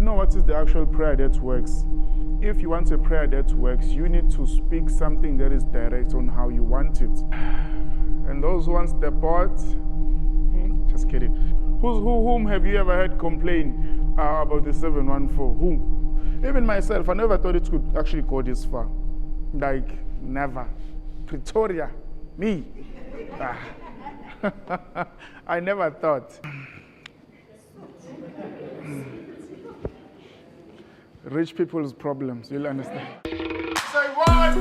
know what is the actual prayer that works. If you want a prayer that works, you need to speak something that is direct on how you want it. And those who want step out, just kidding. Whom have you ever heard complain about the 714? Whom? Even myself, I never thought it could actually go this far. Like, never. Pretoria, me. I never thought. Rich people's problems, you'll understand. Say what?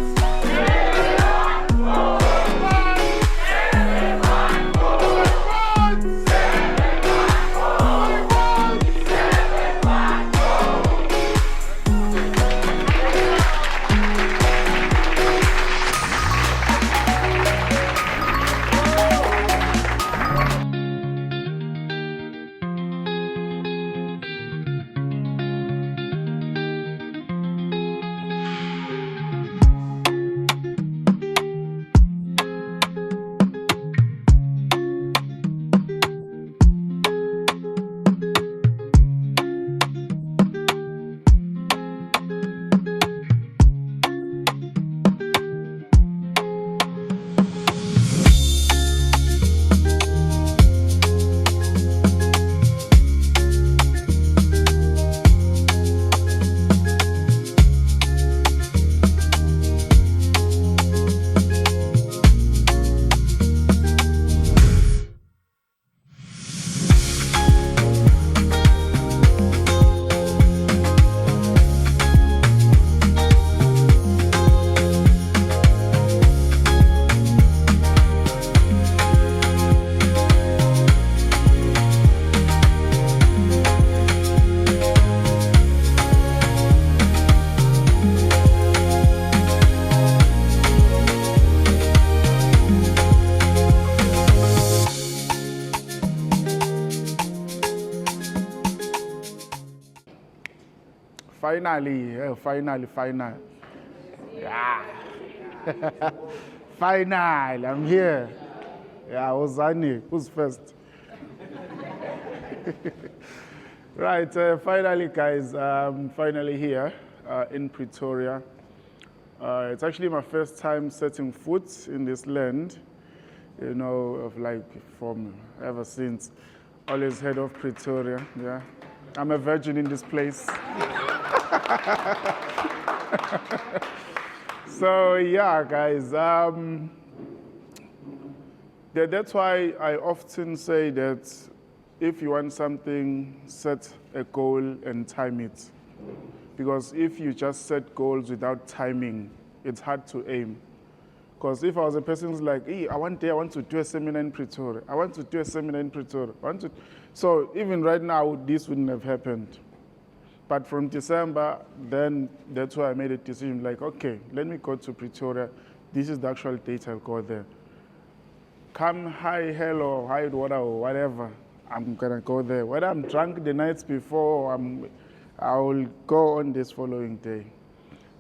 Finally. Yeah. Finally, I'm here. Yeah, Ozani, who's first? Right, finally, guys, I'm finally here in Pretoria. It's actually my first time setting foot in this land, you know, of like from ever since. Always head of Pretoria, yeah. I'm a virgin in this place. So yeah, guys, that's why I often say that if you want something, set a goal and time it. Because if you just set goals without timing, it's hard to aim. Because if I was a person who's like, hey, I want to do a seminar in Pretoria. So even right now, this wouldn't have happened. But from December, then that's why I made a decision, like, okay, let me go to Pretoria. This is the actual date I'll go there. Come, hi, hello, hi, whatever, I'm gonna go there. Whether I'm drunk the nights before, I will go on this following day.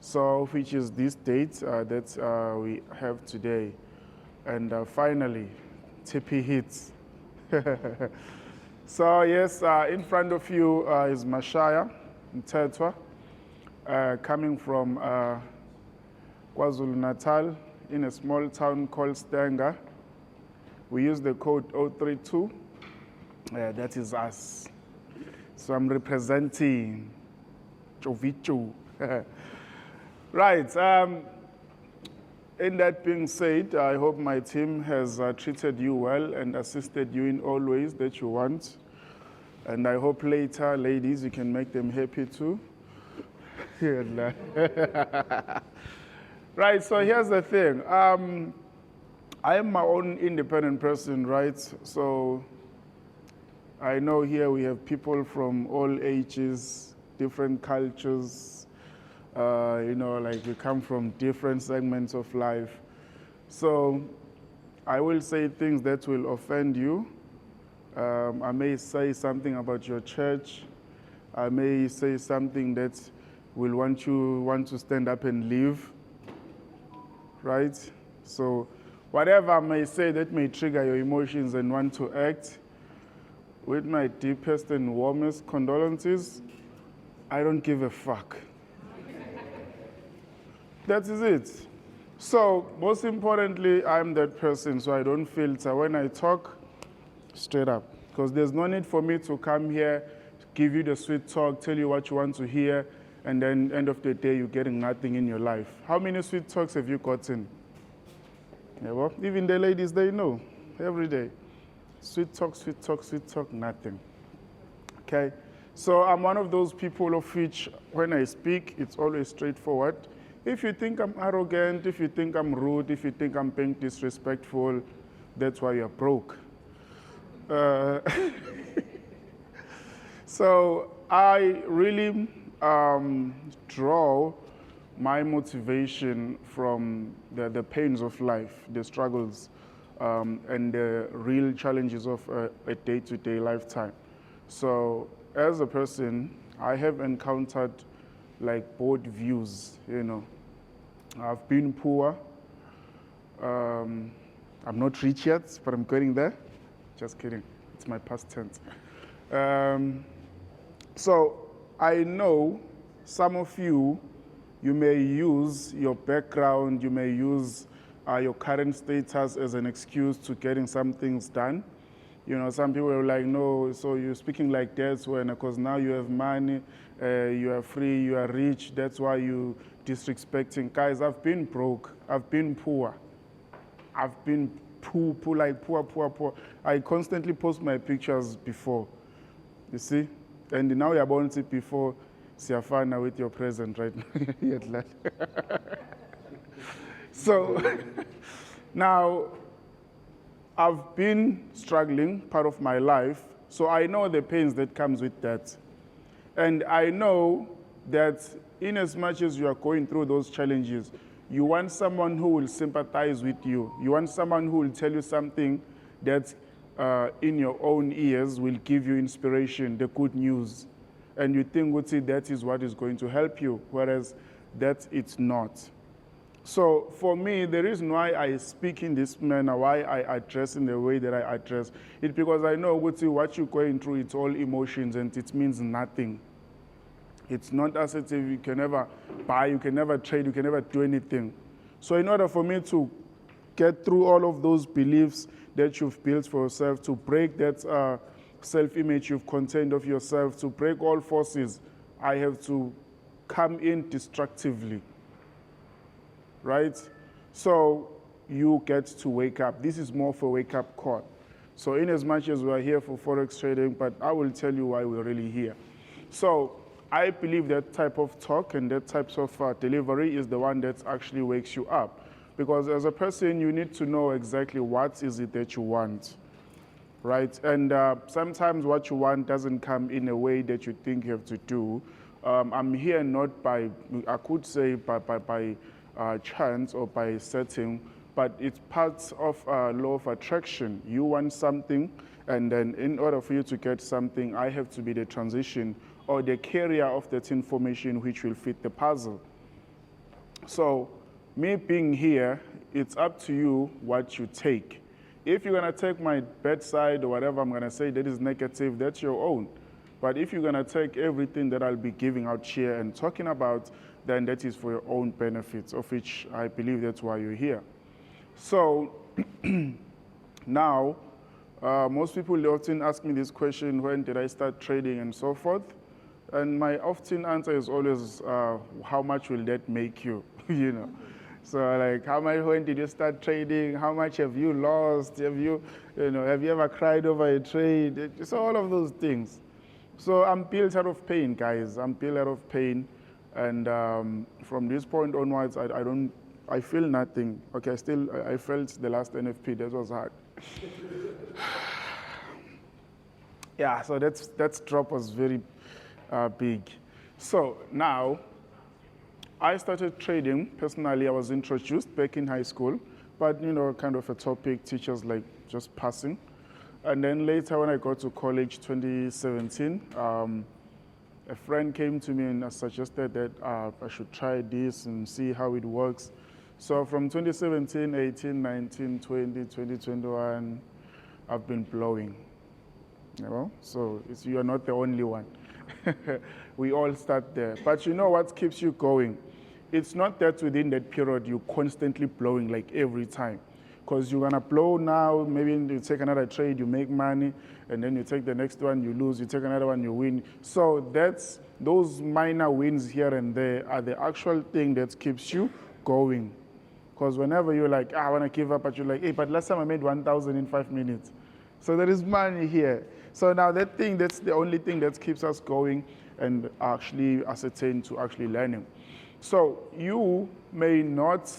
So, which is this date that we have today. And finally, TP hits. So yes, in front of you is Mashaya Mthethwa, coming from KwaZulu-Natal in a small town called Stenga. We use the code 032, that is us. So I'm representing Chovichu. Right, in that being said, I hope my team has treated you well and assisted you in all ways that you want. And I hope later, ladies, you can make them happy too. Right, so here's the thing. I am my own independent person, right? So I know here we have people from all ages, different cultures, you know, like we come from different segments of life. So I will say things that will offend you. I may say something about your church. I may say something that will want to stand up and leave, right? So whatever I may say that may trigger your emotions and want to act, with my deepest and warmest condolences, I don't give a fuck. That is it. So most importantly, I'm that person, so I don't filter. When I talk, straight up. Because there's no need for me to come here, give you the sweet talk, tell you what you want to hear, and then end of the day, you're getting nothing in your life. How many sweet talks have you gotten? Yeah, well, even the ladies, they know every day. Sweet talk, sweet talk, sweet talk, nothing. Okay? So I'm one of those people of which, when I speak, it's always straightforward. If you think I'm arrogant, if you think I'm rude, if you think I'm being disrespectful, that's why you're broke. So I really draw my motivation from the pains of life, the struggles, and the real challenges of a day-to-day lifetime. So as a person, I have encountered like both views, I've been poor. I'm not rich yet, but I'm getting there. Just kidding. It's my past tense. So I know some of you may use your background, you may use your current status as an excuse to getting some things done. Some people are like, no, so you're speaking like that when, because now you have money, you are free, you are rich, that's why you disrespecting. Guys, I've been broke, I've been poor. I've been poor. I constantly post my pictures before, you see? And now you're born to before Siafana with your present right now. So, now, I've been struggling part of my life, so I know the pains that comes with that. And I know that in as much as you are going through those challenges, you want someone who will sympathize with you. You want someone who will tell you something that in your own ears will give you inspiration, the good news. And you think, that is what is going to help you, whereas that it's not. So for me, the reason why I speak in this manner, why I address in the way that I address, it's because I know what you're going through, it's all emotions and it means nothing. It's not as if you can never buy, you can never trade, you can never do anything. So in order for me to get through all of those beliefs that you've built for yourself, to break that self-image you've contained of yourself, to break all forces, I have to come in destructively. Right? So you get to wake up. This is more for wake-up call. So in as much as we're here for Forex trading, but I will tell you why we're really here. So I believe that type of talk and that types of delivery is the one that actually wakes you up. Because as a person, you need to know exactly what is it that you want, right? And sometimes what you want doesn't come in a way that you think you have to do. I'm here not by, I could say by chance or by setting, but it's part of law of attraction. You want something, and then in order for you to get something, I have to be the transition or the carrier of that information which will fit the puzzle. So me being here, it's up to you what you take. If you're going to take my bedside or whatever I'm going to say that is negative, that's your own. But if you're going to take everything that I'll be giving out here and talking about, then that is for your own benefits, of which I believe that's why you're here. So now, most people often ask me this question, when did I start trading and so forth? And my often answer is always, how much will that make you? So like, when did you start trading? How much have you lost? Have you ever cried over a trade? So all of those things. So I'm built out of pain, guys. I'm built out of pain. And from this point onwards, I feel nothing. Okay, I felt the last NFP, that was hard. Yeah, so that drop was very big. So now, I started trading. Personally, I was introduced back in high school, but kind of a topic teachers like just passing. And then later when I got to college, 2017, a friend came to me and suggested that I should try this and see how it works. So from 2017, 18, 19, 20, 2021, I've been blowing. So you are not the only one. We all start there. But you know what keeps you going? It's not that within that period you're constantly blowing like every time. Because you're gonna blow now, maybe you take another trade, you make money, and then you take the next one, you lose, you take another one, you win. So those minor wins here and there are the actual thing that keeps you going. Because whenever you're like, I want to give up, but you're like, hey, but last time I made 1,000 in 5 minutes. So there is money here. So now that's the only thing that keeps us going and actually ascertain to actually learning. So you may not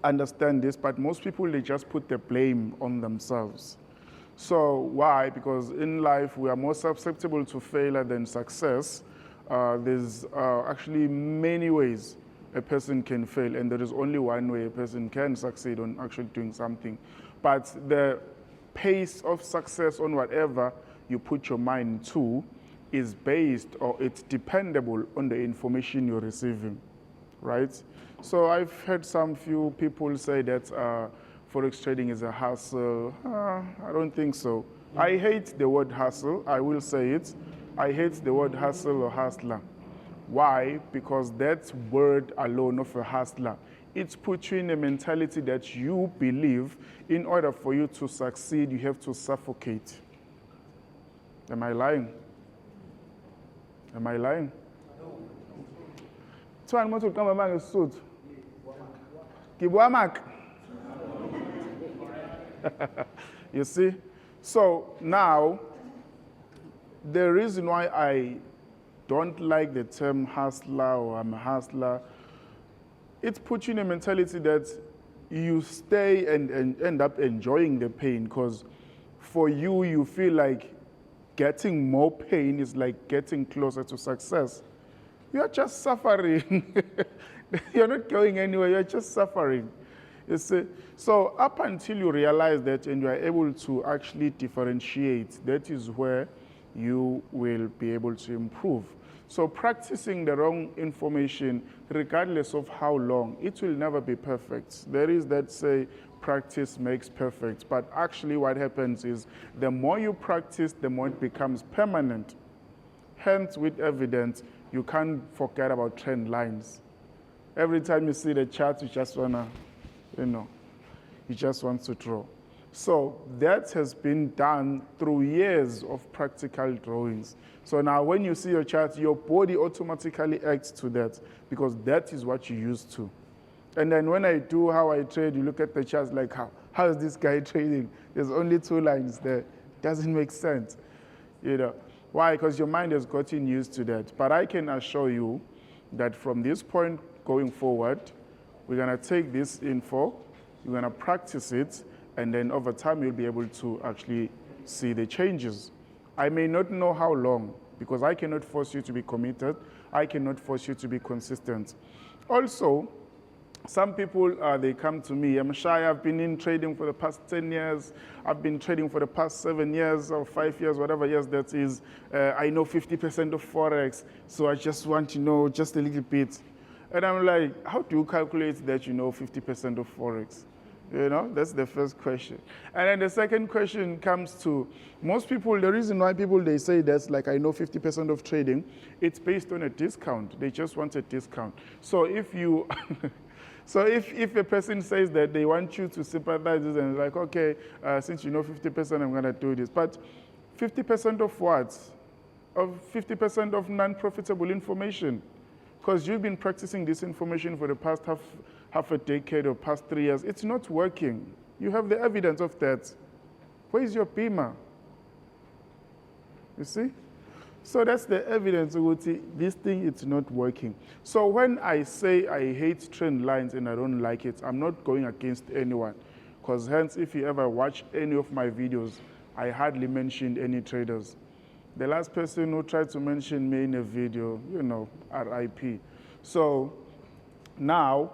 understand this, but most people, they just put the blame on themselves. So why? Because in life, we are more susceptible to failure than success. There's actually many ways a person can fail, and there is only one way a person can succeed on actually doing something. But the pace of success on whatever you put your mind to is based, or it's dependable on the information you're receiving, right? So I've heard few people say that Forex trading is a hustle. I don't think so. I hate the word hustle, I will say it. I hate the word hustle or hustler. Why? Because that word alone of a hustler, it's put you in a mentality that you believe in order for you to succeed, you have to suffocate. Am I lying? Am I lying? You see? So now, the reason why I don't like the term hustler or I'm a hustler, it puts you in a mentality that you stay and end up enjoying the pain, because for you, you feel like getting more pain is like getting closer to success. You're just suffering. You're not going anywhere, you're just suffering. You see? So up until you realize that and you are able to actually differentiate, that is where you will be able to improve. So practicing the wrong information, regardless of how long, it will never be perfect. There is that say, practice makes perfect. But actually what happens is, the more you practice, the more it becomes permanent. Hence, with evidence, you can't forget about trend lines. Every time you see the chart, you just wanna, you just want to draw. So that has been done through years of practical drawings. So now when you see your chart, your body automatically acts to that, because that is what you're used to. And then when I do how I trade, you look at the charts like, how is this guy trading? There's only 2 lines there. Doesn't make sense. Why? Because your mind has gotten used to that. But I can assure you that from this point going forward, we're going to take this info, we're going to practice it, and then over time you'll be able to actually see the changes. I may not know how long, because I cannot force you to be committed. I cannot force you to be consistent. Also, some people, they come to me, I'm shy, I've been in trading for the past 10 years, I've been trading for the past 7 years or 5 years, whatever years that is. I know 50% of Forex, so I just want to know just a little bit. And I'm like, how do you calculate that you know 50% of Forex? That's the first question. And then the second question comes to most people, the reason why people, they say that's like, I know 50% of trading, it's based on a discount. They just want a discount. So if you, if a person says that they want you to sympathize with them, like, okay, since you know 50%, I'm gonna do this. But 50% of what? Of 50% of non-profitable information. Because you've been practicing this information for the past half a decade or past 3 years. It's not working. You have the evidence of that. Where is your beamer? You see? So that's the evidence. This thing, it's not working. So when I say I hate trend lines and I don't like it, I'm not going against anyone. Because hence, if you ever watch any of my videos, I hardly mentioned any traders. The last person who tried to mention me in a video, RIP. So now,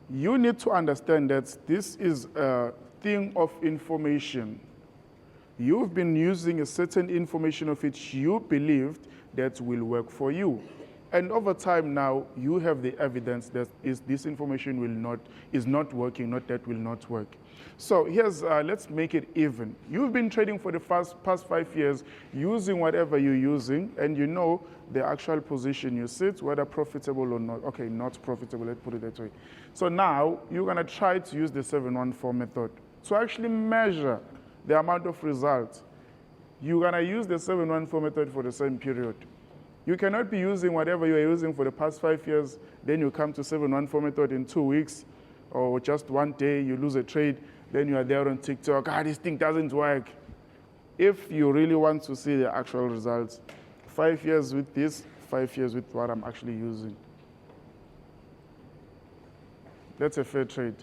you need to understand that this is a thing of information. You've been using a certain information of which you believed that will work for you. And over time now, you have the evidence that this information is not working, not that will not work. So here's, let's make it even. You've been trading for the past 5 years using whatever you're using, and you know the actual position you sit, whether profitable or not. Okay, not profitable, let's put it that way. So now you're gonna try to use the 714 method to actually measure the amount of results. You're gonna use the 714 method for the same period. You cannot be using whatever you are using for the past 5 years, then you come to 714 method in 2 weeks, or just one day, you lose a trade, then you are there on TikTok, this thing doesn't work. If you really want to see the actual results, 5 years with this, 5 years with what I'm actually using. That's a fair trade.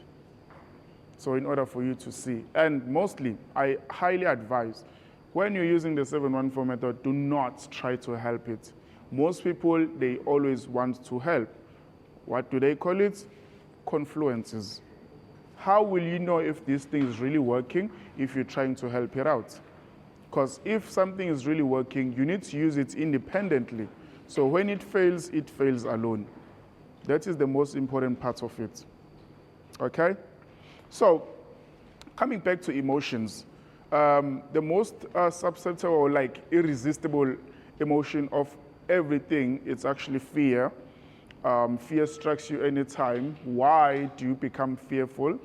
So in order for you to see, and mostly, I highly advise, when you're using the 714 method, do not try to help it. Most people, they always want to help. What do they call it? Confluences. How will you know if this thing is really working if you're trying to help it out? Because if something is really working, you need to use it independently. So when it fails alone. That is the most important part of it. Okay? So, coming back to emotions, the most substantial or like irresistible emotion of everything, it's actually fear. Fear strikes you anytime. Why do you become fearful?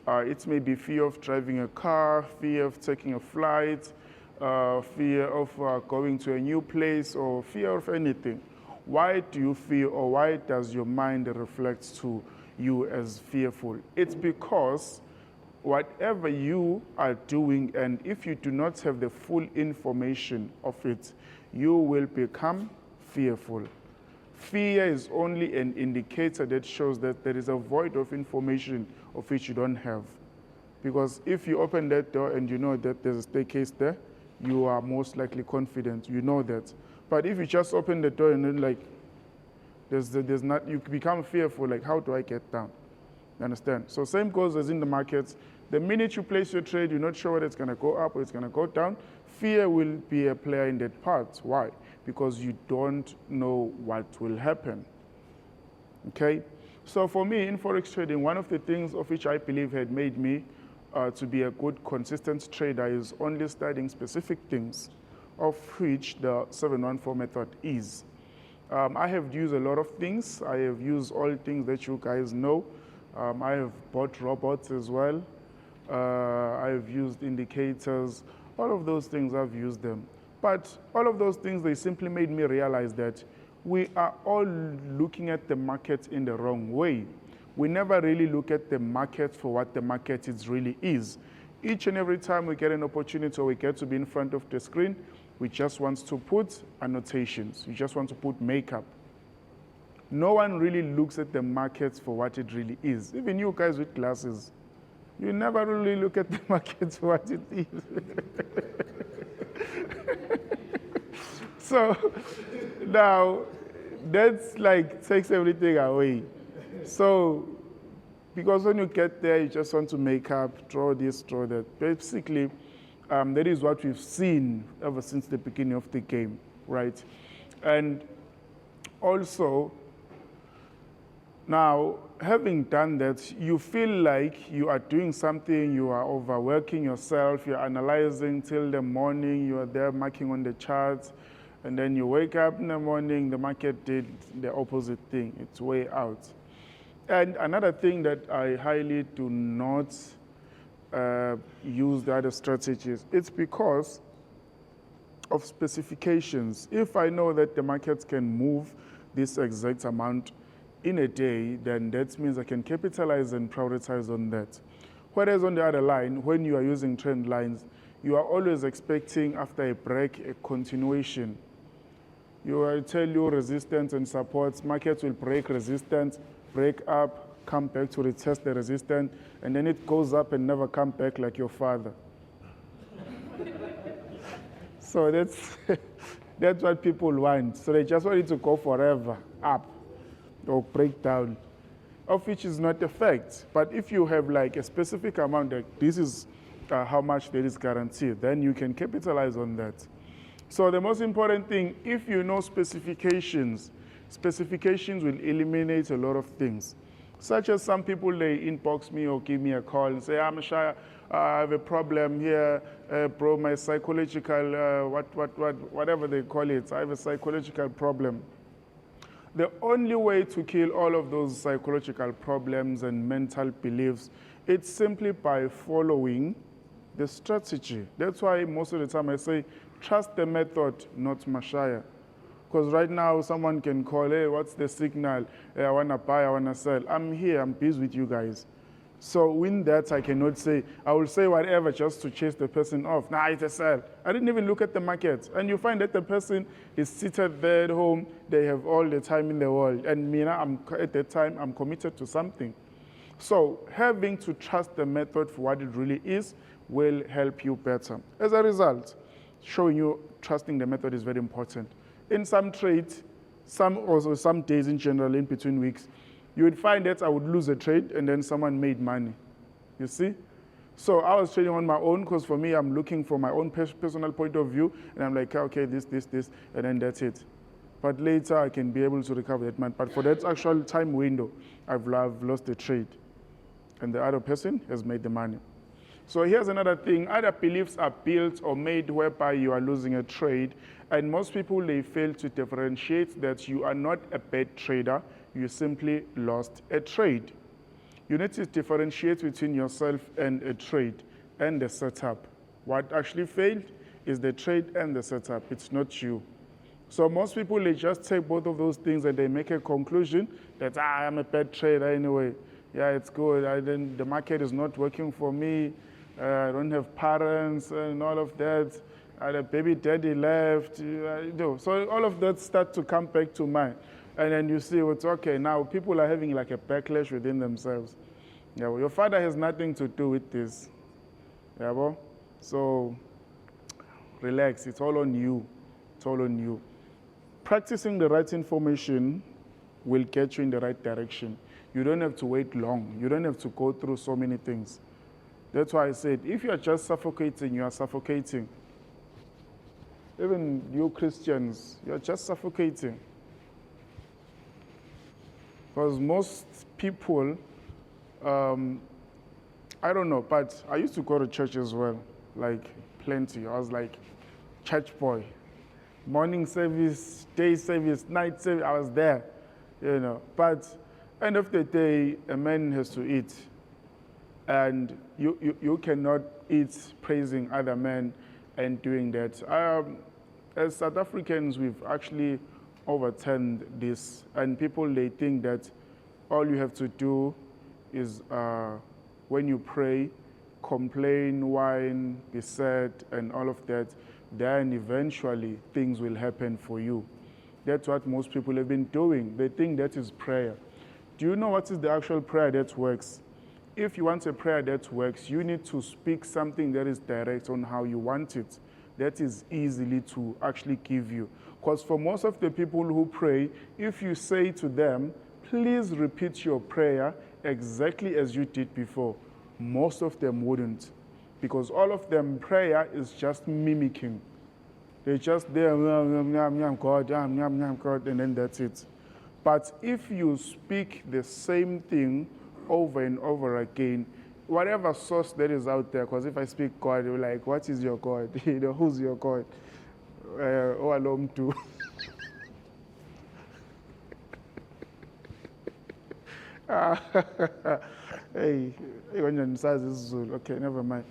It may be fear of driving a car, fear of taking a flight, fear of going to a new place, or fear of anything. Why do you fear, or why does your mind reflect to you as fearful? It's because whatever you are doing, and if you do not have the full information of it, you will become fearful. Fear is only an indicator that shows that there is a void of information of which you don't have. Because if you open that door and you know that there's a staircase there, you are most likely confident, you know that. But if you just open the door and then like, there's not, you become fearful, like how do I get down? You understand? So same goes as in the markets. The minute you place your trade, you're not sure whether it's going to go up or it's going to go down. Fear will be a player in that part. Why? Because you don't know what will happen. Okay? So for me, in Forex trading, one of the things of which I believe had made me to be a good, consistent trader is only studying specific things, of which the 714 method is. I have used a lot of things. I have used all things that you guys know. I have bought robots as well. I have used indicators. All of those things, I've used them. But all of those things, they simply made me realize that we are all looking at the market in the wrong way. We never really look at the market for what the market really is. Each and every time we get an opportunity or we get to be in front of the screen, we just want to put annotations. We just want to put makeup. No one really looks at the markets for what it really is. Even you guys with glasses, you never really look at the markets for what it is. So now that's like takes everything away. So because when you get there, you just want to make up, draw this, draw that. Basically, that is what we've seen ever since the beginning of the game, right? And also, now, having done that, you feel like you are doing something, you are overworking yourself, you're analyzing till the morning, you are there marking on the charts, and then you wake up in the morning, the market did the opposite thing, it's way out. And another thing that I highly do not use the other strategies, it's because of specifications. If I know that the markets can move this exact amount in a day, then that means I can capitalize and prioritize on that. Whereas on the other line, when you are using trend lines, you are always expecting after a break, a continuation. You will tell you resistance and supports, markets will break resistance, break up, come back to retest the resistance, and then it goes up and never come back like your father. So that's what people want. So they just want it to go forever, up or break down, of which is not a fact. But if you have like a specific amount, like this is how much there is guaranteed, then you can capitalize on that. So the most important thing, if you know specifications, Specifications will eliminate a lot of things. Such as some people, they inbox me or give me a call and say, I'm shy, I have a problem here, bro, my psychological, whatever they call it, I have a psychological problem. The only way to kill all of those psychological problems and mental beliefs, it's simply by following the strategy. That's why most of the time I say, trust the method, not Mashaya. Because right now someone can call, hey, what's the signal? Hey, I want to buy, I want to sell. I'm here, I'm busy with you guys. So in that, I cannot say, I will say whatever just to chase the person off. Nah, it's a sell. I didn't even look at the market. And you find that the person is seated there at home, they have all the time in the world. And me, at that time, I'm committed to something. So having to trust the method for what it really is will help you better. As a result, showing you trusting the method is very important. In some trades, some days in general, in between weeks, you would find that I would lose a trade and then someone made money. You see? So I was trading on my own because for me, I'm looking from my own personal point of view and I'm like, okay, this, and then that's it. But later I can be able to recover that money. But for that actual time window, I've lost the trade and the other person has made the money. So here's another thing. Other beliefs are built or made whereby you are losing a trade. And most people, they fail to differentiate that you are not a bad trader. You simply lost a trade. You need to differentiate between yourself and a trade and the setup. What actually failed is the trade and the setup. It's not you. So most people, they just take both of those things and they make a conclusion that I'm a bad trader anyway. Yeah, it's good. Then the market is not working for me. I don't have parents and all of that. The baby daddy left. So all of that start to come back to mind. And then you see what's okay. Now people are having like a backlash within themselves. Yeah, well, your father has nothing to do with this. Yeah, well? So relax. It's all on you. It's all on you. Practicing the right information will get you in the right direction. You don't have to wait long. You don't have to go through so many things. That's why I said, if you're just suffocating, you are suffocating. Even you Christians, you're just suffocating. Because most people, I don't know, but I used to go to church as well, like plenty. I was like church boy. Morning service, day service, night service, I was there, But end of the day, a man has to eat. And you cannot eat praising other men and doing that. As South Africans, we've actually overturned this. And people, they think that all you have to do is when you pray, complain, whine, be sad, and all of that, then eventually things will happen for you. That's what most people have been doing. They think that is prayer. Do you know what is the actual prayer that works? If you want a prayer that works, you need to speak something that is direct on how you want it. That is easily to actually give you. Because for most of the people who pray, if you say to them, please repeat your prayer exactly as you did before, most of them wouldn't. Because all of them prayer is just mimicking. They're just there, God, God, and then that's it. But if you speak the same thing over and over again, whatever source that is out there, because if I speak God, you're like, what is your God? Who's your God? Oh, alone too. Hey, when your size is Zulu. Okay, never mind.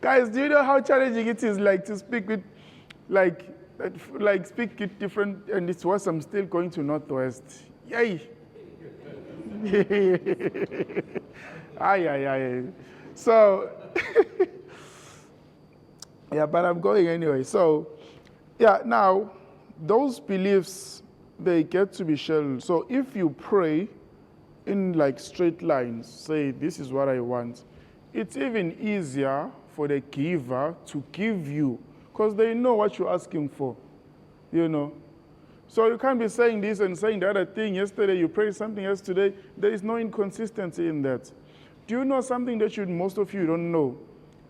Guys, do you know how challenging it is, like, to speak with, like speak it different, and it's worse, I'm still going to Northwest. Yay! Aye. So, yeah, but I'm going anyway. So, yeah, now, those beliefs, they get to be shelved. So if you pray in like straight lines, say, this is what I want, it's even easier for the giver to give you, because they know what you're asking for, So you can't be saying this and saying the other thing. Yesterday you prayed something else today. There is no inconsistency in that. Do you know something that most of you don't know?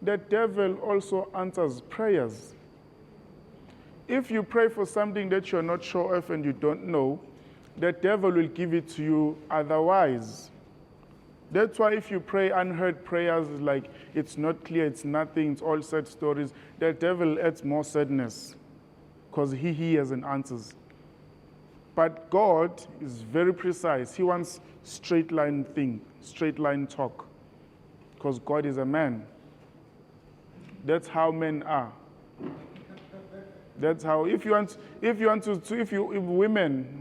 The devil also answers prayers. If you pray for something that you're not sure of and you don't know, the devil will give it to you otherwise. That's why if you pray unheard prayers, like it's not clear, it's nothing, it's all sad stories, the devil adds more sadness because he hears and answers. But God is very precise. He wants straight line thing, straight line talk, because God is a man. That's how men are. That's how, if women,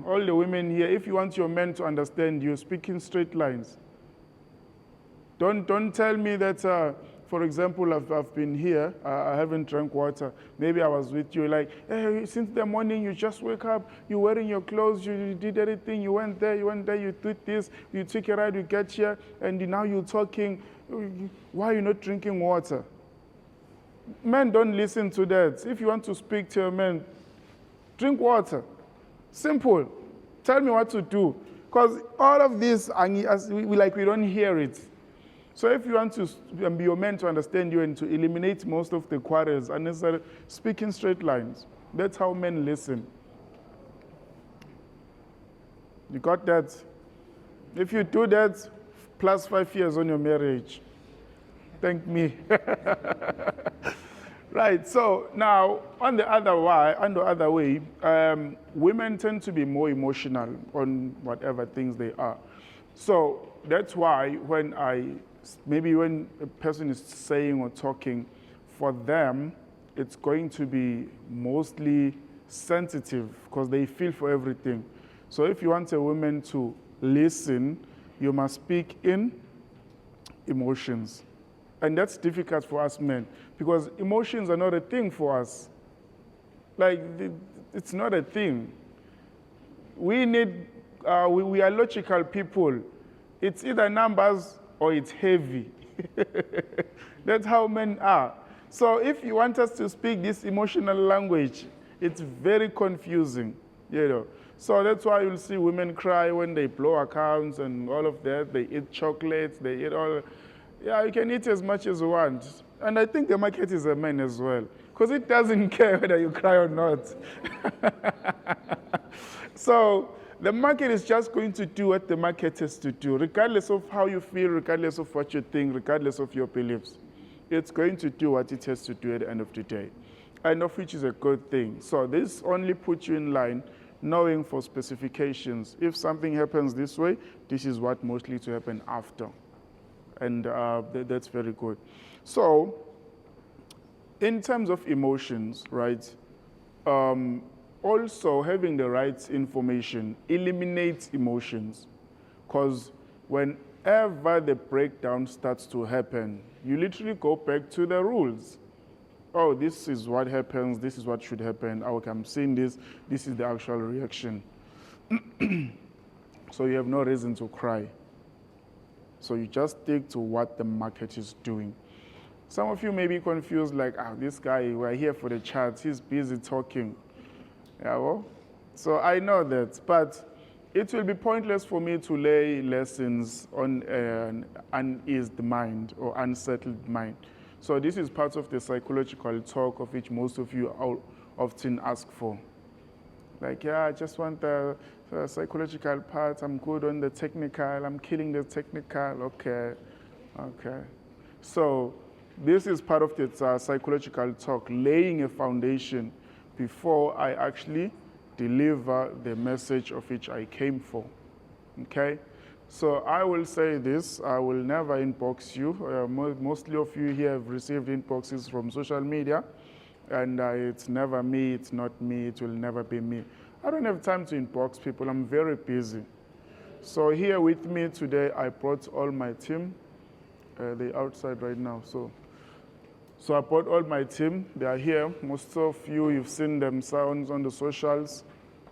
all the women here, if you want your men to understand you, speak in straight lines. Don't tell me that, for example, I've been here, I haven't drank water. Maybe I was with you, like, hey, since the morning you just wake up, you're wearing your clothes, you did everything, you went there, you did this, you took a ride, you get here, and now you're talking. Why are you not drinking water? Men don't listen to that. If you want to speak to a man, drink water. Simple. Tell me what to do. Because all of this, we don't hear it. So if you want to be your man to understand you and to eliminate most of the quarrels, unnecessary, speak in straight lines. That's how men listen. You got that? If you do that, plus 5 years on your marriage. Thank me. Right, so now, on the other way, women tend to be more emotional on whatever things they are. So that's why when a person is saying or talking, for them, it's going to be mostly sensitive because they feel for everything. So if you want a woman to listen, you must speak in emotions. And that's difficult for us men because emotions are not a thing for us. Like, it's not a thing. We need, we are logical people. It's either numbers or it's heavy. That's how men are. So if you want us to speak this emotional language, it's very confusing, So that's why you'll see women cry when they blow accounts and all of that. They eat chocolates, they eat all. Yeah, you can eat as much as you want. And I think the market is a man as well, because it doesn't care whether you cry or not. So the market is just going to do what the market has to do, regardless of how you feel, regardless of what you think, regardless of your beliefs. It's going to do what it has to do at the end of the day, and of which is a good thing. So this only puts you in line, knowing for specifications. If something happens this way, this is what mostly to happen after. And that's very good. So in terms of emotions, right, also having the right information eliminates emotions, because whenever the breakdown starts to happen, you literally go back to the rules. Oh, this is what happens, this is what should happen. Oh, okay, I'm seeing this is the actual reaction. So you have no reason to cry. So you just stick to what the market is doing. Some of you may be confused, like, this guy, we're here for the charts, he's busy talking. Yeah, well, so I know that, but it will be pointless for me to lay lessons on an uneased mind or unsettled mind. So this is part of the psychological talk of which most of you often ask for. Like, I just want the psychological part, I'm good on the technical, I'm killing the technical, okay. So this is part of the psychological talk, laying a foundation before I actually deliver the message of which I came for, okay? So I will say this, I will never inbox you. Mostly of you here have received inboxes from social media, and it's never me, it's not me, it will never be me. I don't have time to inbox people, I'm very busy. So here with me today, I brought all my team. They're outside right now, so I brought all my team, they are here. Most of you, you've seen them sounds on the socials.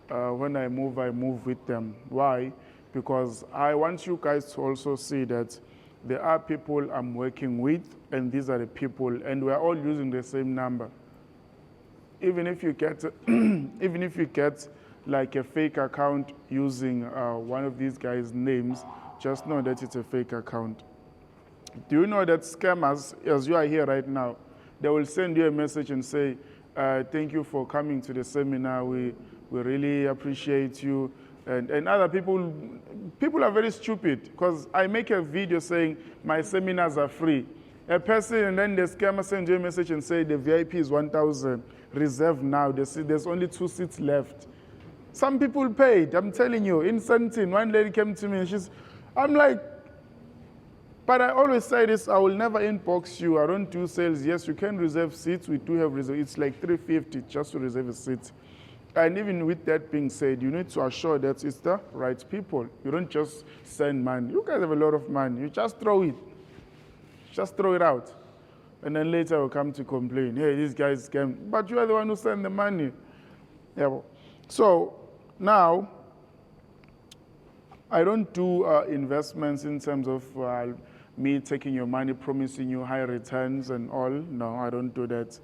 When I move with them. Why? Because I want you guys to also see that there are people I'm working with, and these are the people, and we're all using the same number. Even if you get, like a fake account using one of these guys' names, just know that it's a fake account. Do you know that scammers, as you are here right now, they will send you a message and say, Thank you for coming to the seminar. We really appreciate you. And other people are very stupid because I make a video saying my seminars are free. A person and then the scammer sends you a message and say the VIP is 1,000, reserved now. There's only 2 seats left. Some people paid, I'm telling you. In Santin, one lady came to me and I'm like, but I always say this, I will never inbox you. I don't do sales. Yes, you can reserve seats. We do have reserve. It's like $350 just to reserve a seat. And even with that being said, you need to assure that it's the right people. You don't just send money. You guys have a lot of money. You just throw it. Just throw it out. And then later will come to complain. Hey, these guys scam. But you are the one who sent the money. Yeah. So now, I don't do investments in terms of me taking your money, promising you high returns and all. No, I don't do that.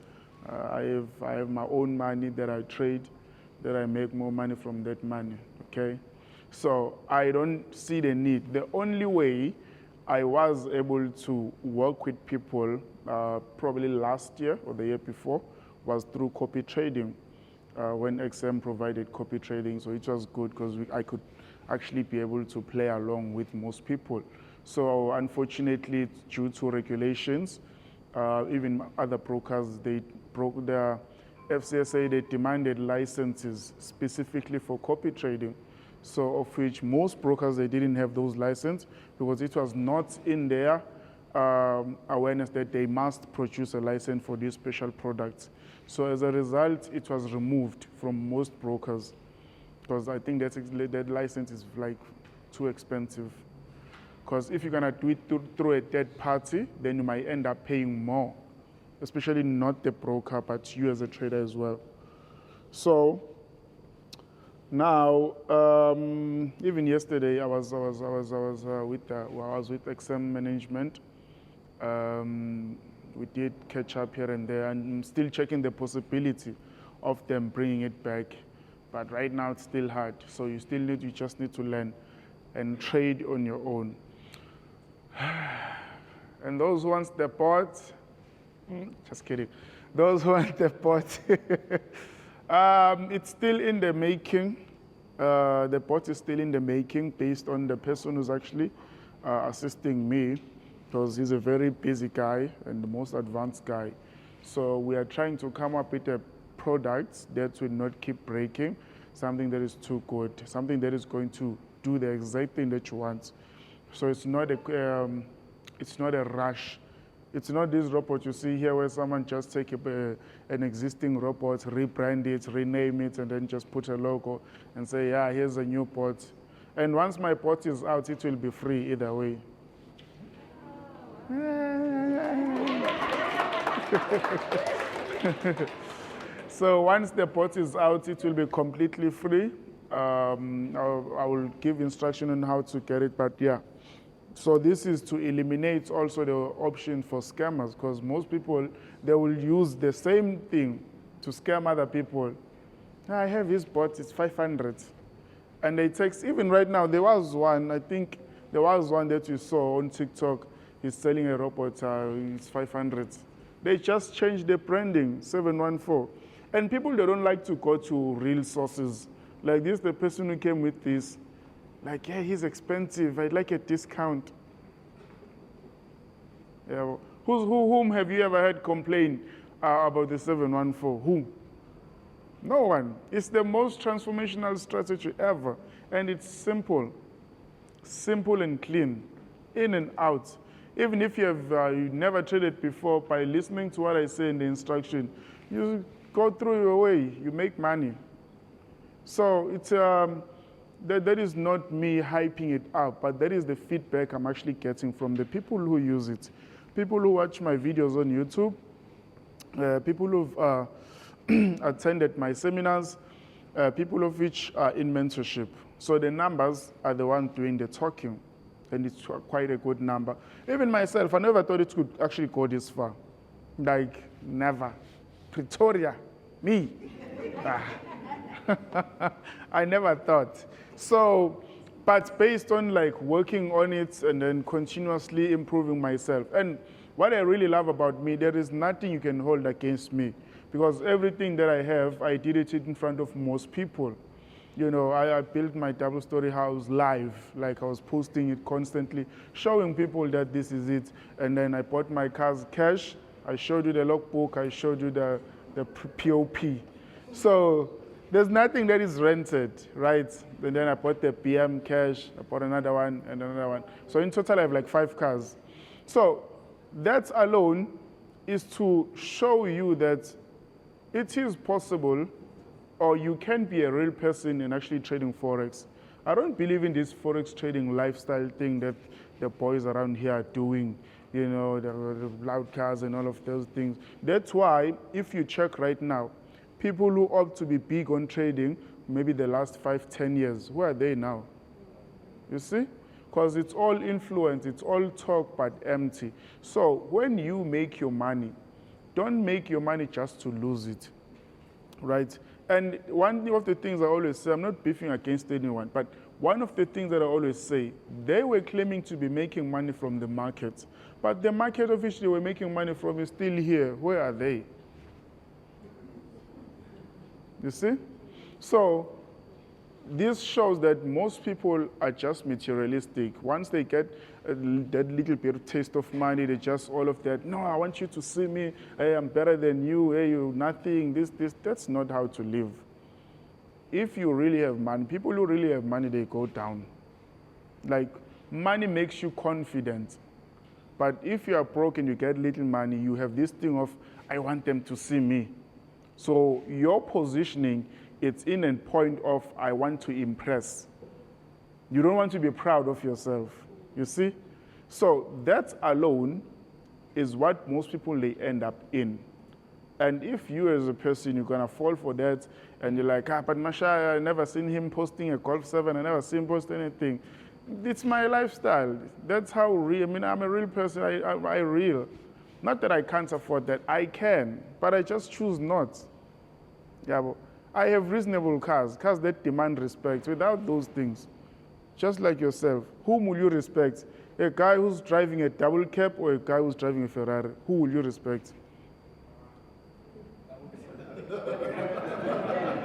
I have my own money that I trade, that I make more money from that money, okay? So I don't see the need. The only way I was able to work with people probably last year or the year before was through copy trading when XM provided copy trading. So it was good because I could actually be able to play along with most people. So unfortunately, due to regulations, even other brokers, they broke their FCSA, they demanded licenses specifically for copy trading. So of which most brokers, they didn't have those licenses because it was not in their awareness that they must produce a license for these special products. So as a result, it was removed from most brokers because I think that license is like too expensive. Because if you're gonna do it through a third party, then you might end up paying more, especially not the broker, but you as a trader as well. So now, even yesterday, I was with XM management. We did catch up here and there, and I'm still checking the possibility of them bringing it back. But right now, it's still hard. So you just need to learn and trade on your own. And those who want the pot, just kidding. Those who want the pot, it's still in the making. The pot is still in the making based on the person who's actually assisting me, because he's a very busy guy and the most advanced guy. So we are trying to come up with a product that will not keep breaking, something that is too good, something that is going to do the exact thing that you want. So it's not a rush. It's not this robot you see here where someone just take an existing robot, rebrand it, rename it, and then just put a logo and say, yeah, here's a new pot. And once my pot is out, it will be free either way. So once the pot is out, it will be completely free. I will give instruction on how to get it, but yeah. So this is to eliminate also the option for scammers, because most people, they will use the same thing to scam other people. I have his bot, it's 500. And they text, even right now, there was one, I think there was one that you saw on TikTok, he's selling a robot, it's 500. They just changed the branding, 714. And people, they don't like to go to real sources. Like this, the person who came with this, like, yeah, he's expensive, I'd like a discount. Yeah. Whom have you ever heard complain about the 714? Whom? No one. It's the most transformational strategy ever. And it's simple. Simple and clean. In and out. Even if you have you never traded before, by listening to what I say in the instruction, you go through your way, you make money. So it's that is not me hyping it up, but that is the feedback I'm actually getting from the people who use it. People who watch my videos on YouTube, people who've attended my seminars, people of which are in mentorship. So the numbers are the ones doing the talking, and it's quite a good number. Even myself, I never thought it could actually go this far. Like, never. Pretoria, me. I never thought. So, but based on like working on it and then continuously improving myself. And what I really love about me, there is nothing you can hold against me. because everything that I have, I did it in front of most people. You know, I built my double-story house live, like I was posting it constantly, showing people that this is it. And then I bought my cars cash. I showed you the logbook. I showed you the POP. So there's nothing that is rented, right? And then I bought the BM cash. I bought another one and another one. So in total, I have like 5 cars. So that alone is to show you that it is possible, or you can be a real person in actually trading Forex. I don't believe in this Forex trading lifestyle thing that the boys around here are doing, you know, the loud cars and all of those things. That's why, if you check right now, people who opt to be big on trading, maybe the last 5-10 years, where are they now? You see? Because it's all influence, it's all talk, but empty. So when you make your money, don't make your money just to lose it, right? And one of the things I always say, I'm not beefing against anyone, but one of the things that I always say, they were claiming to be making money from the market, but the market of which they were making money from is still here. Where are they? You see? So this shows that most people are just materialistic. Once they get that little bit of taste of money, they just all of that. No, I want you to see me. Hey, I'm better than you. Hey, you nothing. This. That's not how to live. If you really have money, people who really have money, they go down. Like, money makes you confident. But if you are broke and you get little money, you have this thing of, I want them to see me. So your positioning, it's in a point of, I want to impress. You don't want to be proud of yourself, you see? So that alone is what most people, they end up in. And if you as a person, you're going to fall for that, and you're like, but Masha, I never seen him posting a Golf 7, I never seen him post anything. It's my lifestyle. That's how real, I mean, I'm a real person, I real. Not that I can't afford that, I can, but I just choose not. Yeah, but I have reasonable cars that demand respect. Without those things, just like yourself, whom will you respect? A guy who's driving a double cab or a guy who's driving a Ferrari? Who will you respect?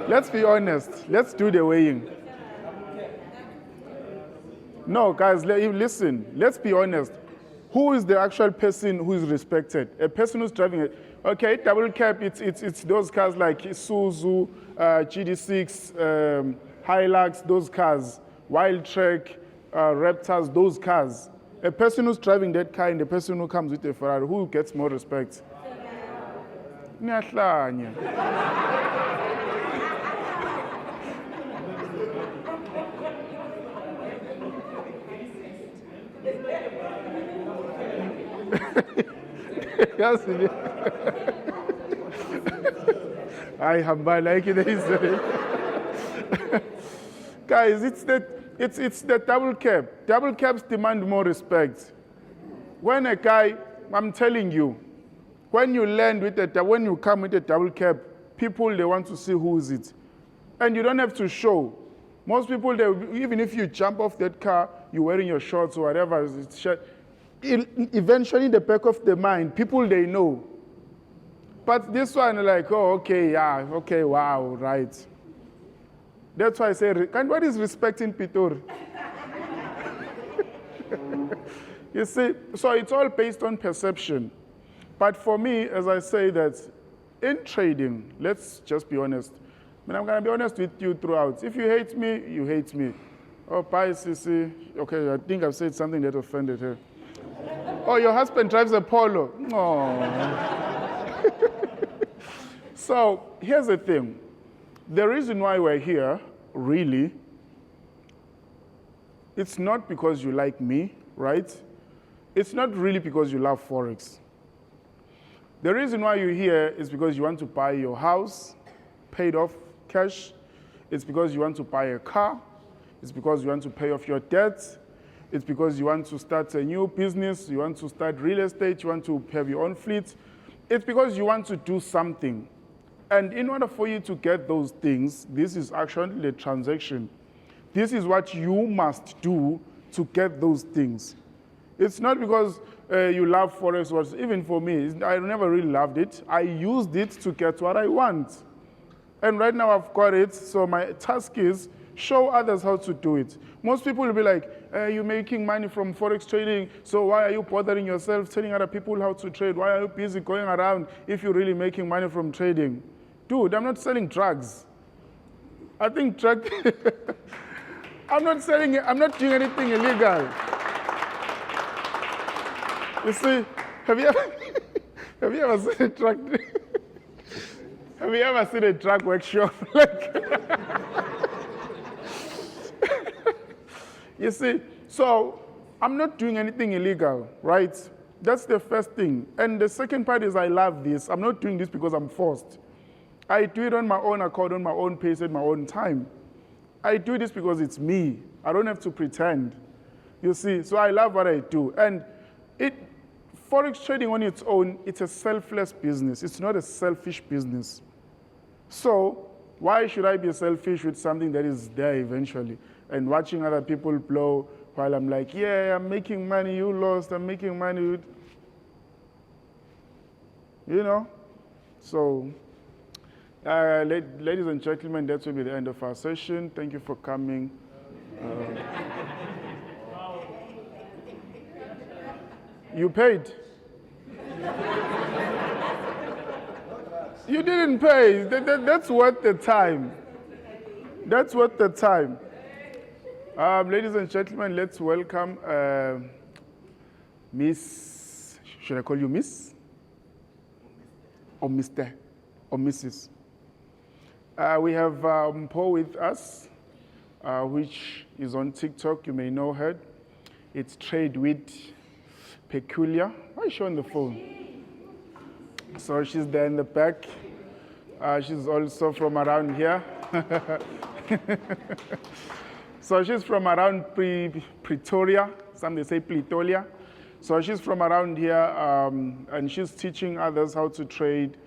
Let's be honest. Let's do the weighing. No, guys, listen. Let's be honest. Who is the actual person who is respected? A person who's driving it. Okay, double cab, it's those cars like Isuzu, GD6, Hilux, those cars, Wild Trek, Raptors, those cars. A person who's driving that car and the person who comes with a Ferrari, who gets more respect? Niyahlanya. I hamba like it is. Guys, it's the double cab. Double cabs demand more respect. When a guy, I'm telling you, when you come with a double cab, people, they want to see who is it. And you don't have to show. Most people, even if you jump off that car, you're wearing your shorts or whatever, eventually in the back of the mind, people, they know. But this one, like, oh, okay, yeah, okay, wow, right. That's why I say, what is respect in Pitor? You see, so it's all based on perception. But for me, as I say that, in trading, let's just be honest. I mean, I'm going to be honest with you throughout. If you hate me, you hate me. Oh, bye, Sissy. Okay, I think I've said something that offended her. Oh, your husband drives a Polo. Oh. So here's the thing. The reason why we're here, really, it's not because you like me, right? It's not really because you love Forex. The reason why you're here is because you want to buy your house, paid off cash. It's because you want to buy a car. It's because you want to pay off your debts. It's because you want to start a new business. You want to start real estate. You want to have your own fleet. It's because you want to do something. And in order for you to get those things, this is actually the transaction. This is what you must do to get those things. It's not because you love Forex. Even for me, I never really loved it. I used it to get what I want. And right now I've got it, so my task is show others how to do it. Most people will be like, you're making money from Forex trading, so why are you bothering yourself telling other people how to trade? Why are you busy going around if you're really making money from trading? Dude, I'm not selling drugs. I think I'm not doing anything illegal. You see, have you ever seen a truck? Have you ever seen a truck workshop? You see, so I'm not doing anything illegal, right? That's the first thing. And the second part is I love this. I'm not doing this because I'm forced. I do it on my own accord, on my own pace, at my own time. I do this because it's me. I don't have to pretend. You see, so I love what I do. And Forex trading on its own, it's a selfless business. It's not a selfish business. So why should I be selfish with something that is there eventually? And watching other people blow while I'm like, yeah, I'm making money, you lost, I'm making money. You know? So, ladies and gentlemen, that will be the end of our session. Thank you for coming. You paid? You didn't pay. That's worth the time. That's worth the time. Ladies and gentlemen, let's welcome Miss, should I call you Miss? Or Mr. Or Mrs.? We have Paul with us, which is on TikTok. You may know her. It's Trade with Peculiar. Why is she on the phone? So she's there in the back. She's also from around here. So she's from around Pretoria. Some they say Pretoria. So she's from around here, and she's teaching others how to trade.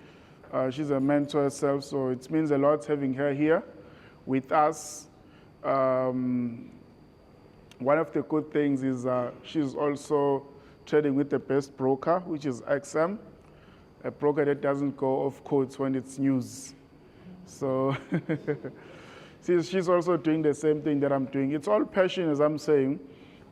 She's a mentor herself, so it means a lot having her here with us. One of the good things is she's also trading with the best broker, which is XM, a broker that doesn't go off codes when it's news. So she's also doing the same thing that I'm doing. It's all passion, as I'm saying.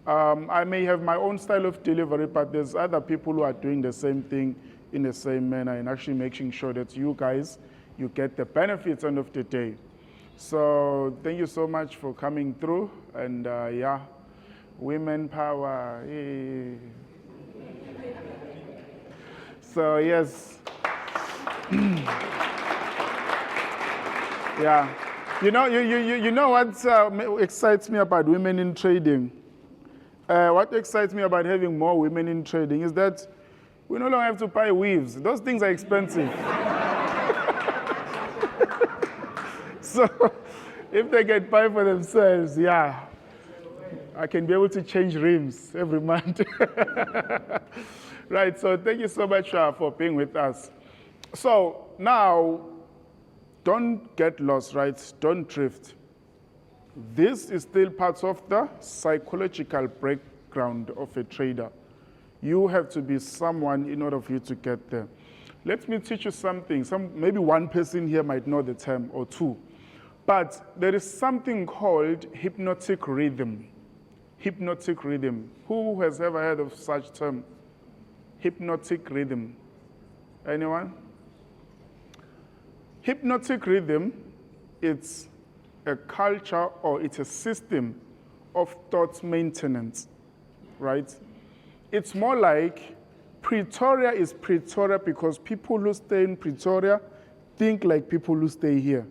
I may have my own style of delivery, but there's other people who are doing the same thing in the same manner and actually making sure that you guys, you get the benefits end of the day. So thank you so much for coming through. And yeah, women power. Yay. So yes. Yeah. You know what excites me about women in trading? What excites me about having more women in trading is that we no longer have to buy weaves. Those things are expensive. So if they can buy for themselves, yeah, I can be able to change rims every month. Right, so thank you so much for being with us. So now, don't get lost, right? Don't drift. This is still part of the psychological background of a trader. You have to be someone in order for you to get there. Let me teach you something. Maybe one person here might know the term or two. But there is something called hypnotic rhythm. Hypnotic rhythm. Who has ever heard of such term? Hypnotic rhythm. Anyone? Hypnotic rhythm, it's a culture or it's a system of thought maintenance, right? It's more like Pretoria is Pretoria because people who stay in Pretoria think like people who stay here.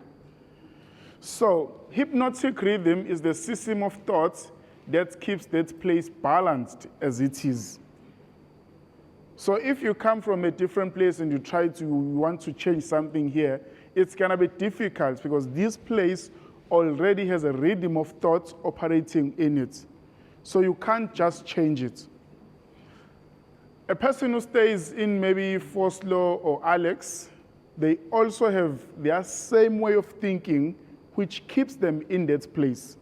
So hypnotic rhythm is the system of thoughts that keeps that place balanced as it is. So if you come from a different place and you want to change something here, it's going to be difficult because this place already has a rhythm of thoughts operating in it. So you can't just change it. A person who stays in maybe Foslo or Alex, they also have their same way of thinking, which keeps them in that place.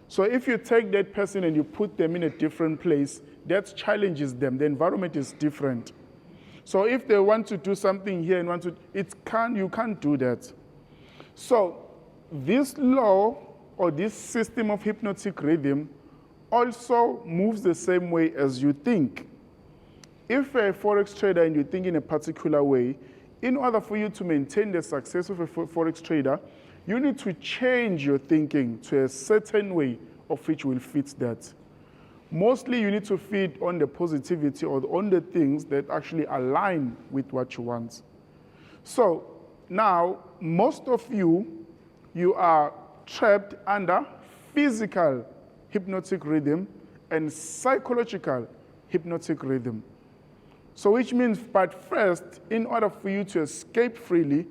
So if you take that person and you put them in a different place, that challenges them. The environment is different. So if they want to do something here and you can't do that. So this law or this system of hypnotic rhythm also moves the same way as you think. If you're a forex trader and you think in a particular way, in order for you to maintain the success of a forex trader, you need to change your thinking to a certain way of which will fit that. Mostly you need to feed on the positivity or on the things that actually align with what you want. So now, most of you are trapped under physical hypnotic rhythm and psychological hypnotic rhythm. So which means, but first, in order for you to escape freely,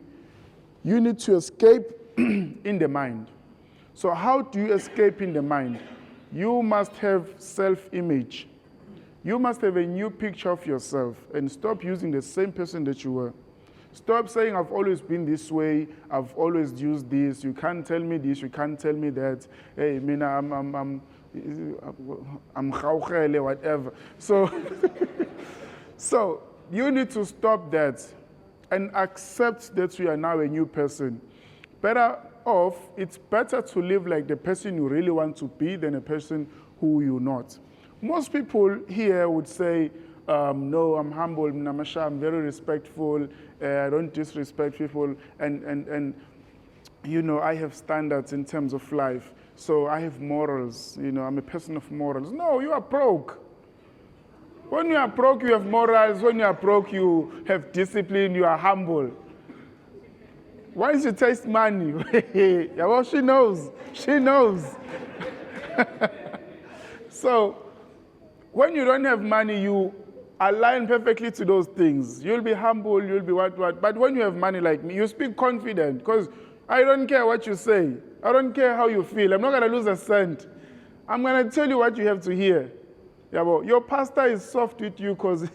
you need to escape in the mind. So how do you escape in the mind? You must have self-image. You must have a new picture of yourself and stop using the same person that you were. Stop saying, I've always been this way, I've always used this, you can't tell me this, you can't tell me that. Hey, Mina, I'm whatever. So you need to stop that and accept that you are now a new person. Better off, it's better to live like the person you really want to be than a person who you're not. Most people here would say, no, I'm humble, I'm very respectful, I don't disrespect people, and you know, I have standards in terms of life, so I have morals, you know, I'm a person of morals. No, you are broke. When you are broke, you have morals. When you are broke, you have discipline, you are humble. Once you taste money, yeah, well, she knows. She knows. So, when you don't have money, you align perfectly to those things. You'll be humble, you'll be what. But when you have money like me, you speak confident, because I don't care what you say. I don't care how you feel. I'm not going to lose a cent. I'm going to tell you what you have to hear. Yeah, well, your pastor is soft with you because...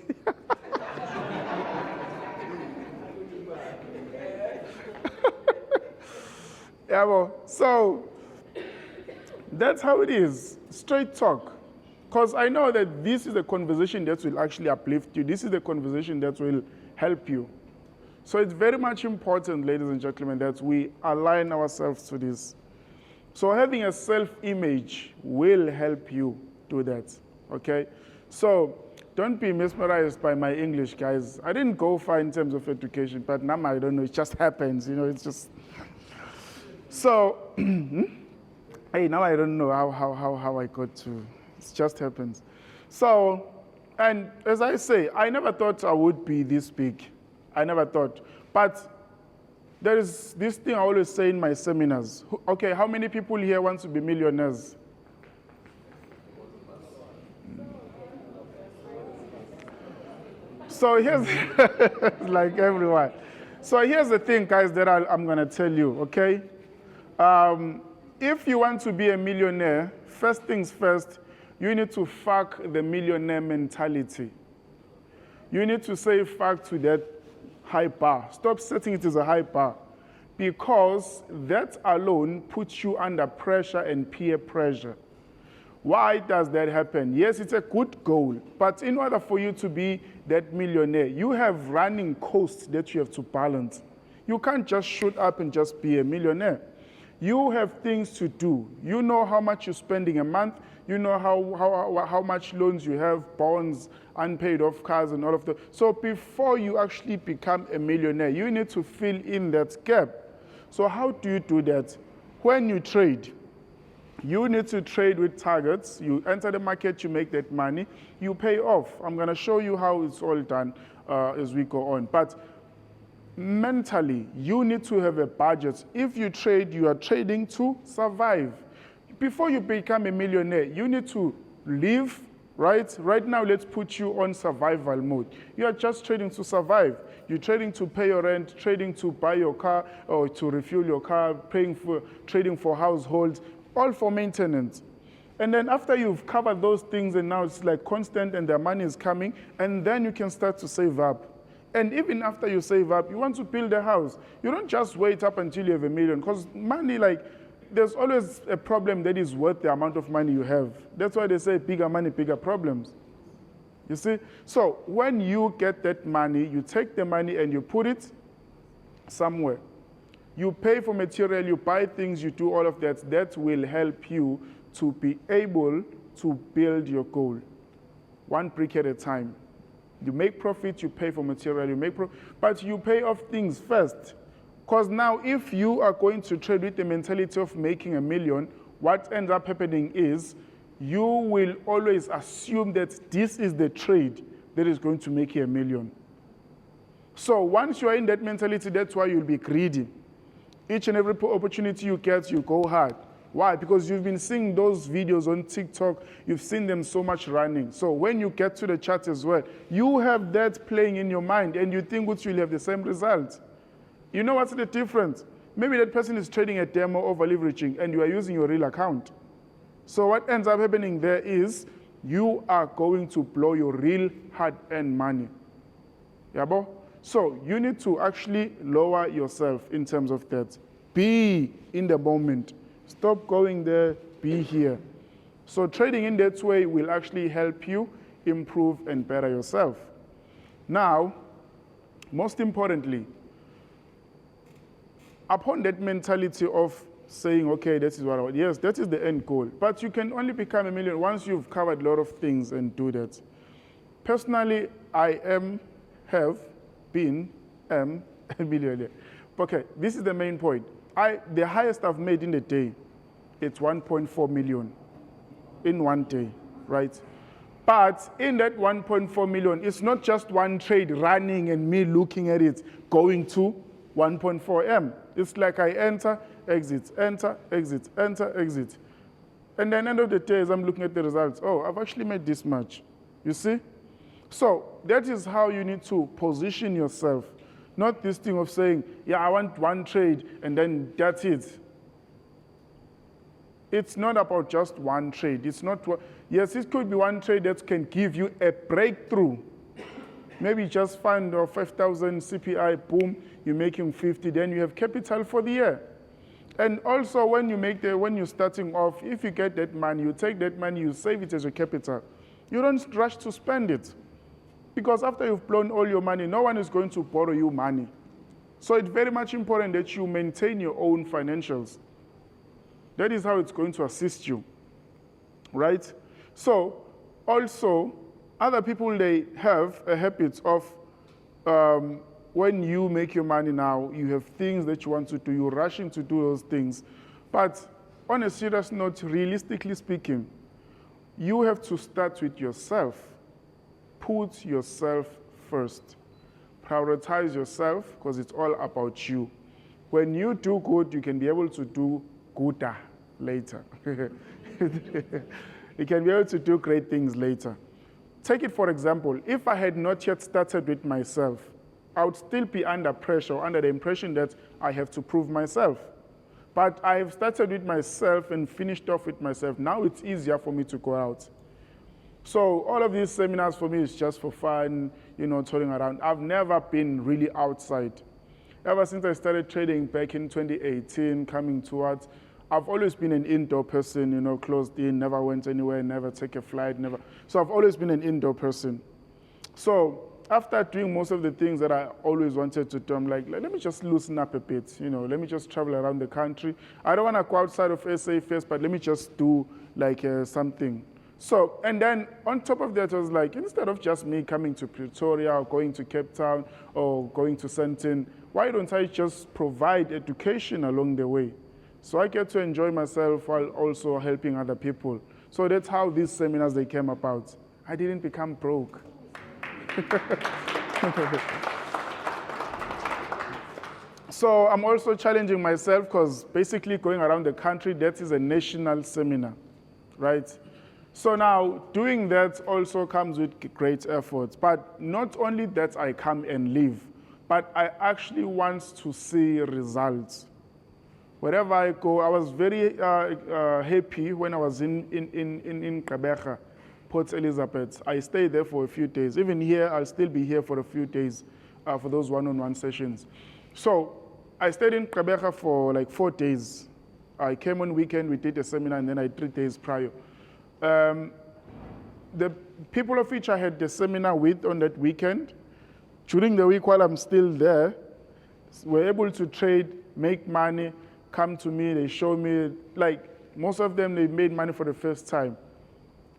Yeah, well, so that's how it is. Straight talk. Because I know that this is a conversation that will actually uplift you. This is a conversation that will help you. So it's very much important, ladies and gentlemen, that we align ourselves to this. So having a self-image will help you do that, okay? So don't be mesmerized by my English, guys. I didn't go far in terms of education, but now I don't know, it just happens, you know, it's just... So, hey, now I don't know how I got to, it just happens. So, and as I say, I never thought I would be this big. I never thought. But there is this thing I always say in my seminars. Okay, how many people here want to be millionaires? So here's, like everyone. So here's the thing, guys, that I'm going to tell you, okay? If you want to be a millionaire, first things first, you need to fuck the millionaire mentality. You need to say fuck to that high bar. Stop setting it as a high bar, because that alone puts you under pressure and peer pressure. Why does that happen? Yes, it's a good goal, but in order for you to be that millionaire, you have running costs that you have to balance. You can't just shoot up and just be a millionaire. You have things to do. You know how much you're spending a month. You know how much loans you have, bonds, unpaid off cars, and all of that. So before you actually become a millionaire, you need to fill in that gap. So how do you do that? When you trade, you need to trade with targets. You enter the market, you make that money, you pay off. I'm going to show you how it's all done as we go on. But mentally, you need to have a budget. If you trade, you are trading to survive. Before you become a millionaire, you need to live, right? Right now, let's put you on survival mode. You are just trading to survive. You're trading to pay your rent, trading to buy your car or to refuel your car, trading for households, all for maintenance. And then after you've covered those things and now it's like constant and the money is coming, and then you can start to save up. And even after you save up, you want to build a house. You don't just wait up until you have $1 million, because money, like, there's always a problem that is worth the amount of money you have. That's why they say bigger money, bigger problems. You see? So when you get that money, you take the money and you put it somewhere. You pay for material, you buy things, you do all of that. That will help you to be able to build your goal. One brick at a time. You make profit, you pay for material, you make profit, but you pay off things first. Because now if you are going to trade with the mentality of making $1 million, what ends up happening is you will always assume that this is the trade that is going to make you $1 million. So once you are in that mentality, that's why you'll be greedy. Each and every opportunity you get, you go hard. Why? Because you've been seeing those videos on TikTok, you've seen them so much running. So when you get to the chart as well, you have that playing in your mind and you think which will have the same result. You know what's the difference? Maybe that person is trading a demo over leveraging and you are using your real account. So what ends up happening there is you are going to blow your real hard-earned money. Yabo? So you need to actually lower yourself in terms of that. Be in the moment. Stop going there, be here. So trading in that way will actually help you improve and better yourself. Now, most importantly, upon that mentality of saying, okay, this is what I want. Yes, that is the end goal. But you can only become $1 million once you've covered a lot of things and do that. Personally, I have been a millionaire. Okay, this is the main point. The highest I've made in a day, it's 1.4 million in one day, right? But in that 1.4 million, it's not just one trade running and me looking at it going to 1.4 M. It's like I enter, exit, enter, exit, enter, exit. And then at the end of the day, as I'm looking at the results, oh, I've actually made this much. You see? So that is how you need to position yourself. Not this thing of saying, yeah, I want one trade and then that's it. It's not about just one trade. It's not, yes, it could be one trade that can give you a breakthrough. Maybe just find 5,000 CPI, boom, you're making 50, then you have capital for the year. And also when you're starting off, if you get that money, you take that money, you save it as your capital. You don't rush to spend it. Because after you've blown all your money, no one is going to borrow you money. So it's very much important that you maintain your own financials. That is how it's going to assist you, right? So also, other people, they have a habit of when you make your money now, you have things that you want to do, you're rushing to do those things. But on a serious note, realistically speaking, you have to start with yourself. Put yourself first. Prioritize yourself because it's all about you. When you do good, you can be able to do gooder later. You can be able to do great things later. Take it for example, if I had not yet started with myself, I would still be under pressure, under the impression that I have to prove myself. But I have started with myself and finished off with myself. Now it's easier for me to go out. So all of these seminars for me is just for fun, touring around. I've never been really outside. Ever since I started trading back in 2018, coming towards, I've always been an indoor person, closed in, never went anywhere, never take a flight, never. So I've always been an indoor person. So after doing most of the things that I always wanted to do, I'm like, let me just loosen up a bit, let me just travel around the country. I don't want to go outside of SA first, but let me just do like something. So, and then on top of that, I was like, instead of just me coming to Pretoria or going to Cape Town or going to Sandton, why don't I just provide education along the way? So I get to enjoy myself while also helping other people. So that's how these seminars, they came about. I didn't become broke. So I'm also challenging myself because basically going around the country, that is a national seminar, right? So now, doing that also comes with great efforts. But not only that I come and live, but I actually want to see results. Wherever I go, I was very happy when I was in Gqeberha, Port Elizabeth. I stayed there for a few days. Even here, I'll still be here for a few days for those one-on-one sessions. So I stayed in Gqeberha for like 4 days. I came on weekend, we did a seminar, and then I 3 days prior. The people of which I had the seminar with on that weekend, during the week while I'm still there, were able to trade, make money, come to me, they show me, like most of them, they made money for the first time.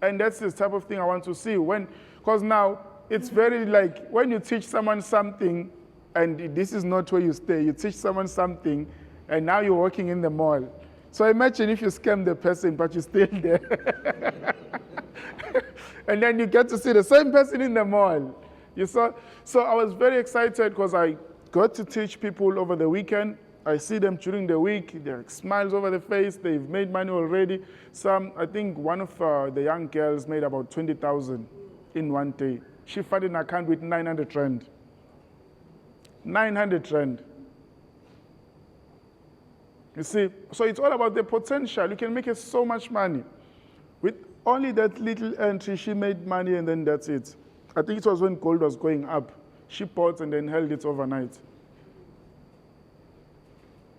And that's the type of thing I want to see. Because now, it's very like, when you teach someone something, and this is not where you stay, you teach someone something, and now you're working in the mall. So imagine if you scam the person, but you're still there. And then you get to see the same person in the mall. You saw? So I was very excited because I got to teach people over the weekend. I see them during the week. There are smiles over the face. They've made money already. I think one of the young girls made about 20,000 in one day. She funded an account with 900 rand. 900 rand. You see, so it's all about the potential. You can make so much money. With only that little entry, she made money and then that's it. I think it was when gold was going up. She bought and then held it overnight.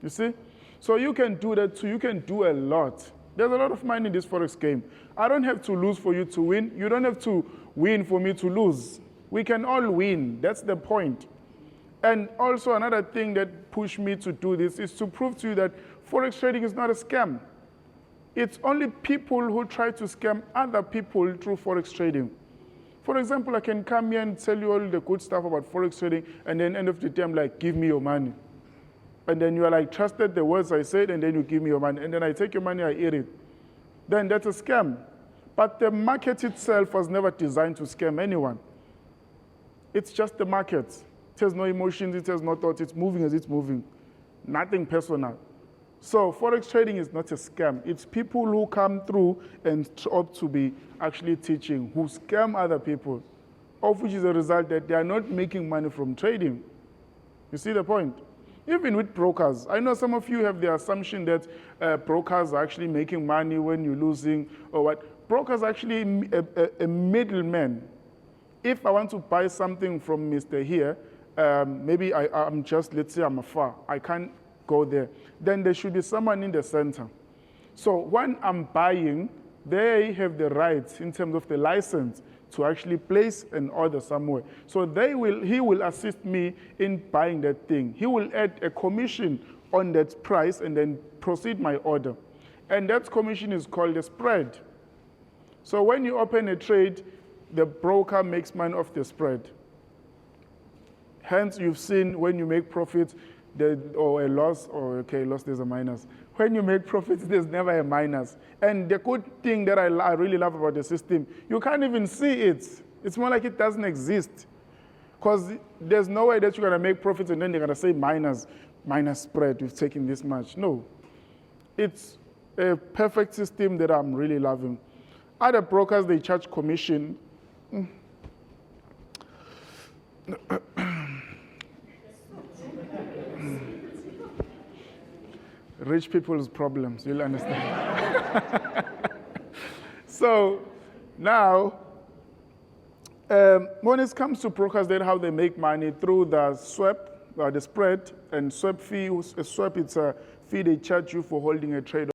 You see? So you can do that too. You can do a lot. There's a lot of money in this Forex game. I don't have to lose for you to win. You don't have to win for me to lose. We can all win. That's the point. And also another thing that pushed me to do this is to prove to you that Forex trading is not a scam. It's only people who try to scam other people through Forex trading. For example, I can come here and tell you all the good stuff about Forex trading, and then end of the day, I'm like, give me your money. And then you are like, trusted the words I said, and then you give me your money. And then I take your money, I eat it. Then that's a scam. But the market itself was never designed to scam anyone. It's just the market. It has no emotions, it has no thoughts, it's moving as it's moving. Nothing personal. So Forex trading is not a scam. It's people who come through and opt to be actually teaching, who scam other people, of which is a result that they are not making money from trading. You see the point? Even with brokers. I know some of you have the assumption that brokers are actually making money when you're losing or what. Brokers are actually a middleman. If I want to buy something from Mr. Here, maybe I'm just, let's say I'm afar. I can't go there. Then there should be someone in the center. So when I'm buying, they have the rights in terms of the license to actually place an order somewhere. So he will assist me in buying that thing. He will add a commission on that price and then proceed my order. And that commission is called a spread. So when you open a trade, the broker makes money off the spread. Hence, you've seen when you make profits, or a loss, or okay, loss, there's a minus. When you make profits, there's never a minus. And the good thing that I really love about the system, you can't even see it. It's more like it doesn't exist. Because there's no way that you're going to make profits and then they're going to say minus spread, we've taken this much. No. It's a perfect system that I'm really loving. Other brokers, they charge commission. Rich people's problems, you'll understand. So now, when it comes to brokers, then how they make money through the swap, the spread, and swap fee. A swap, it's a fee they charge you for holding a trade.